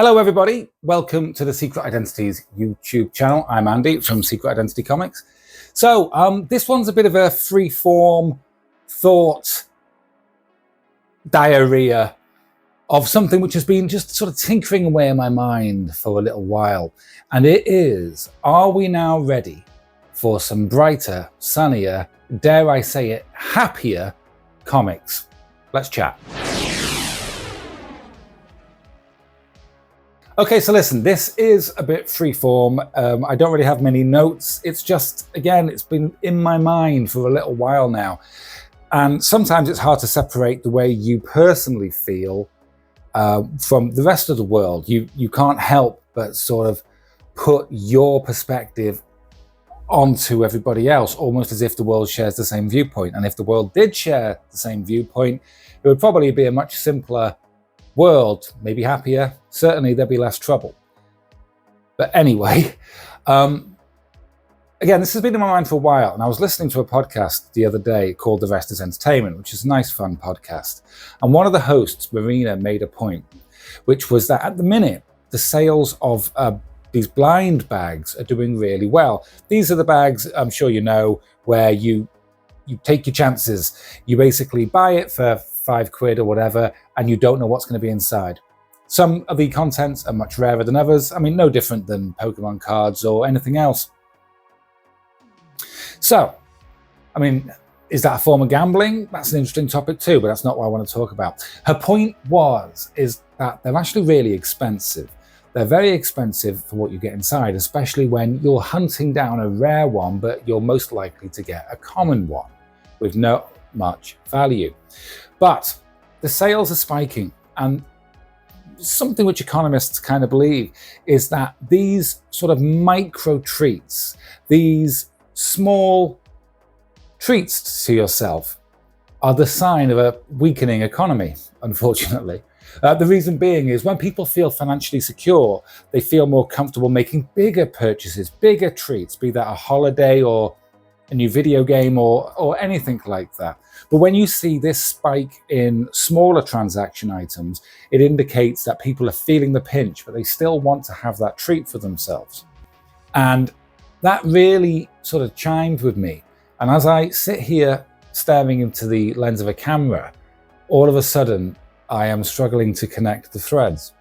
Hello everybody, welcome to the Secret Identities YouTube channel. I'm Andy from Secret Identity Comics. So this one's a bit of a free-form thought diarrhea of something which has been just sort of tinkering away in my mind for a little while. And it is, are we now ready for some brighter, sunnier, dare I say it, happier comics? Let's chat. Okay, so listen, this is a bit freeform. I don't really have many notes. It's just, again, it's been in my mind for a little while now. And sometimes it's hard to separate the way you personally feel from the rest of the world. You can't help but sort of put your perspective onto everybody else, almost as if the world shares the same viewpoint. And if the world did share the same viewpoint, it would probably be a much simpler world, maybe happier. Certainly there'd be less trouble. But anyway, again, this has been in my mind for a while, and I was listening to a podcast the other day called The Rest is Entertainment, which is a nice, fun podcast. And one of the hosts, Marina, made a point, which was that at the minute, the sales of these blind bags are doing really well. These are the bags, I'm sure you know, where you take your chances. You basically buy it for £5 or whatever, and you don't know what's going to be inside. Some of the contents are much rarer than others. I mean, no different than Pokemon cards or anything else. So, I mean, is that a form of gambling? That's an interesting topic too, but that's not what I want to talk about. Her point is that they're actually really expensive. They're very expensive for what you get inside, especially when you're hunting down a rare one, but you're most likely to get a common one with not much value. But the sales are spiking, and something which economists kind of believe is that these sort of micro treats, these small treats to yourself, are the sign of a weakening economy, unfortunately. The reason being is when people feel financially secure, they feel more comfortable making bigger purchases, bigger treats, be that a holiday or a new video game or anything like that. But when you see this spike in smaller transaction items, it indicates that people are feeling the pinch, but they still want to have that treat for themselves. And that really sort of chimed with me. And as I sit here staring into the lens of a camera, all of a sudden, I am struggling to connect the threads.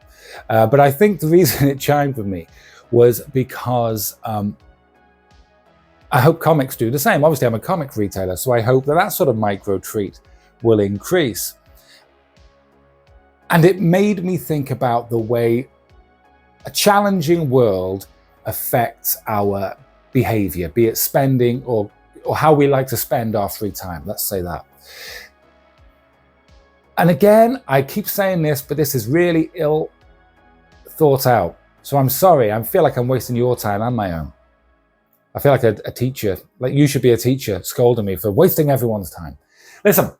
But I think the reason it chimed with me was because I hope comics do the same. Obviously, I'm a comic retailer, so I hope that that sort of micro treat will increase. And it made me think about the way a challenging world affects our behavior, be it spending or how we like to spend our free time. Let's say that. And again, I keep saying this, but this is really ill thought out. So I'm sorry. I feel like I'm wasting your time and my own. I feel like a teacher, like you should be a teacher scolding me for wasting everyone's time. Listen,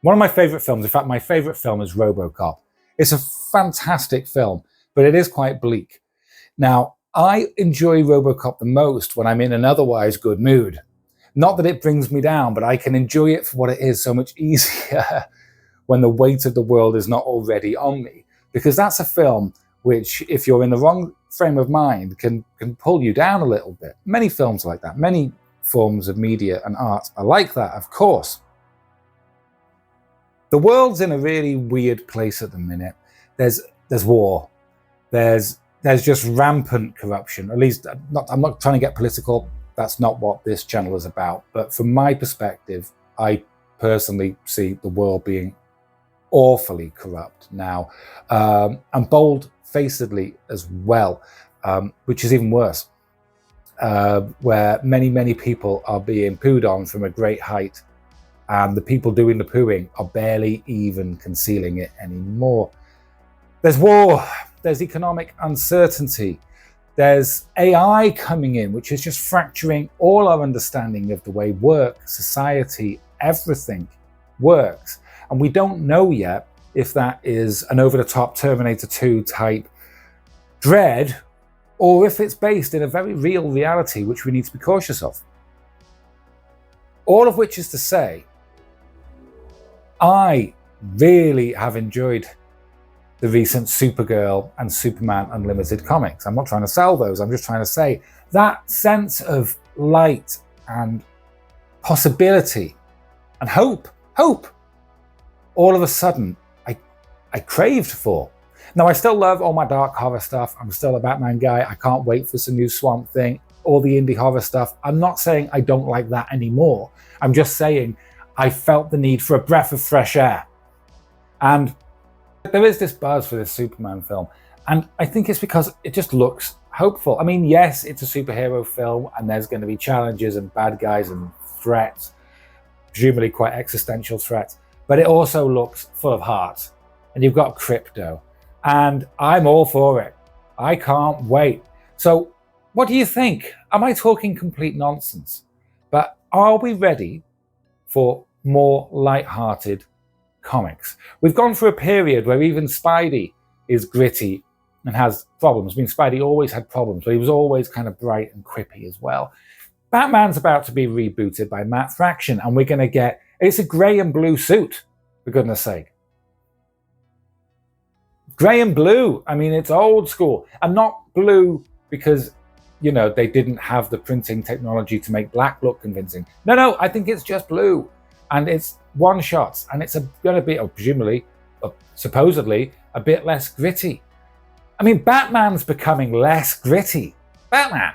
one of my favorite films, in fact, my favorite film is RoboCop. It's a fantastic film, but it is quite bleak. Now, I enjoy RoboCop the most when I'm in an otherwise good mood. Not that it brings me down, but I can enjoy it for what it is so much easier when the weight of the world is not already on me. Because that's a film which, if you're in the wrong frame of mind, can pull you down a little bit. Many films are like that. Many forms of media and art are like that, of course. The world's in a really weird place at the minute. There's war. There's just rampant corruption. At least, I'm not trying to get political. That's not what this channel is about. But from my perspective, I personally see the world being awfully corrupt now, and bold-facedly as well, which is even worse, where many people are being pooed on from a great height, and the people doing the pooing are barely even concealing it anymore. There's war, there's economic uncertainty, there's AI coming in, which is just fracturing all our understanding of the way work, society, everything works. And we don't know yet if that is an over-the-top Terminator 2 type dread, or if it's based in a very real reality, which we need to be cautious of. All of which is to say, I really have enjoyed the recent Supergirl and Superman Unlimited comics. I'm not trying to sell those. I'm just trying to say that sense of light and possibility and hope, all of a sudden I craved for. Now, I still love all my dark horror stuff. I'm still a Batman guy. I can't wait for some new Swamp Thing, all the indie horror stuff. I'm not saying I don't like that anymore. I'm just saying I felt the need for a breath of fresh air. And there is this buzz for this Superman film. And I think it's because it just looks hopeful. I mean, yes, it's a superhero film and there's going to be challenges and bad guys and threats, presumably quite existential threats, but it also looks full of heart. And you've got crypto, and I'm all for it. I can't wait. So what do you think? Am I talking complete nonsense? But are we ready for more light-hearted comics? We've gone through a period where even Spidey is gritty and has problems. I mean, Spidey always had problems, but he was always kind of bright and quippy as well. Batman's about to be rebooted by Matt Fraction, and we're going to get, it's a grey and blue suit, for goodness sake. Grey and blue. I mean, it's old school, and not blue because, you know, they didn't have the printing technology to make black look convincing. No, I think it's just blue, and it's one shots, and it's going to be, presumably, supposedly, a bit less gritty. I mean, Batman's becoming less gritty. Batman.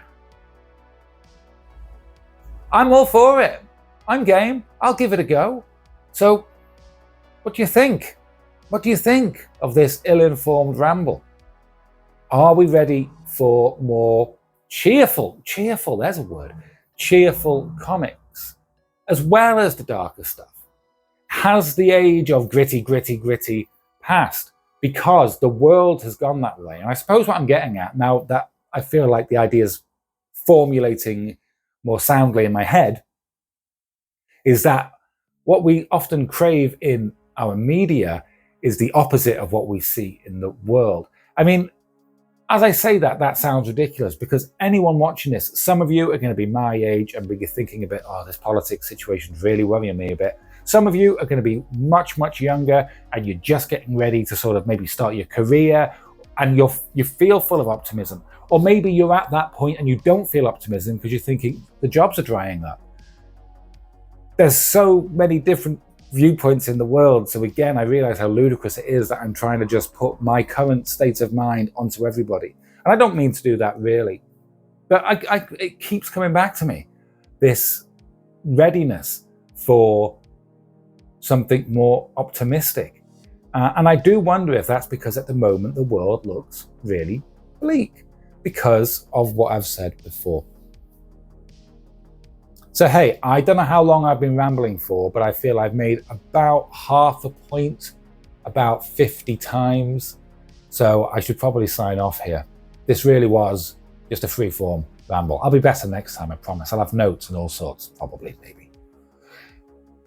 I'm all for it. I'm game. I'll give it a go. So, what do you think? What do you think of this ill-informed ramble? Are we ready for more cheerful, there's a word, cheerful comics, as well as the darker stuff? Has the age of gritty passed? Because the world has gone that way. And I suppose what I'm getting at, now that I feel like the idea's formulating more soundly in my head, is that what we often crave in our media is the opposite of what we see in the world. I mean, as I say that, that sounds ridiculous because anyone watching this, some of you are going to be my age and be thinking a bit, oh, this politics situation is really worrying me a bit. Some of you are going to be much younger and you're just getting ready to sort of maybe start your career and you feel full of optimism. Or maybe you're at that point and you don't feel optimism because you're thinking the jobs are drying up. There's so many different viewpoints in the world. So again, I realize how ludicrous it is that I'm trying to just put my current state of mind onto everybody. And I don't mean to do that really, but it keeps coming back to me, this readiness for something more optimistic. And I do wonder if that's because at the moment the world looks really bleak because of what I've said before. So hey, I don't know how long I've been rambling for, but I feel I've made about half a point about 50 times. So I should probably sign off here. This really was just a free-form ramble. I'll be better next time, I promise. I'll have notes and all sorts, probably, maybe.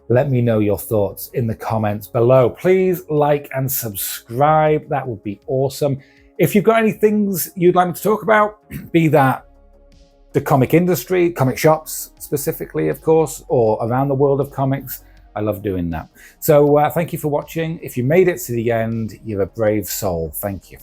Let me know your thoughts in the comments below. Please like and subscribe. That would be awesome. If you've got any things you'd like me to talk about, be that the comic industry, comic shops specifically, of course, or around the world of comics, I love doing that. So thank you for watching. If you made it to the end, you're a brave soul. Thank you.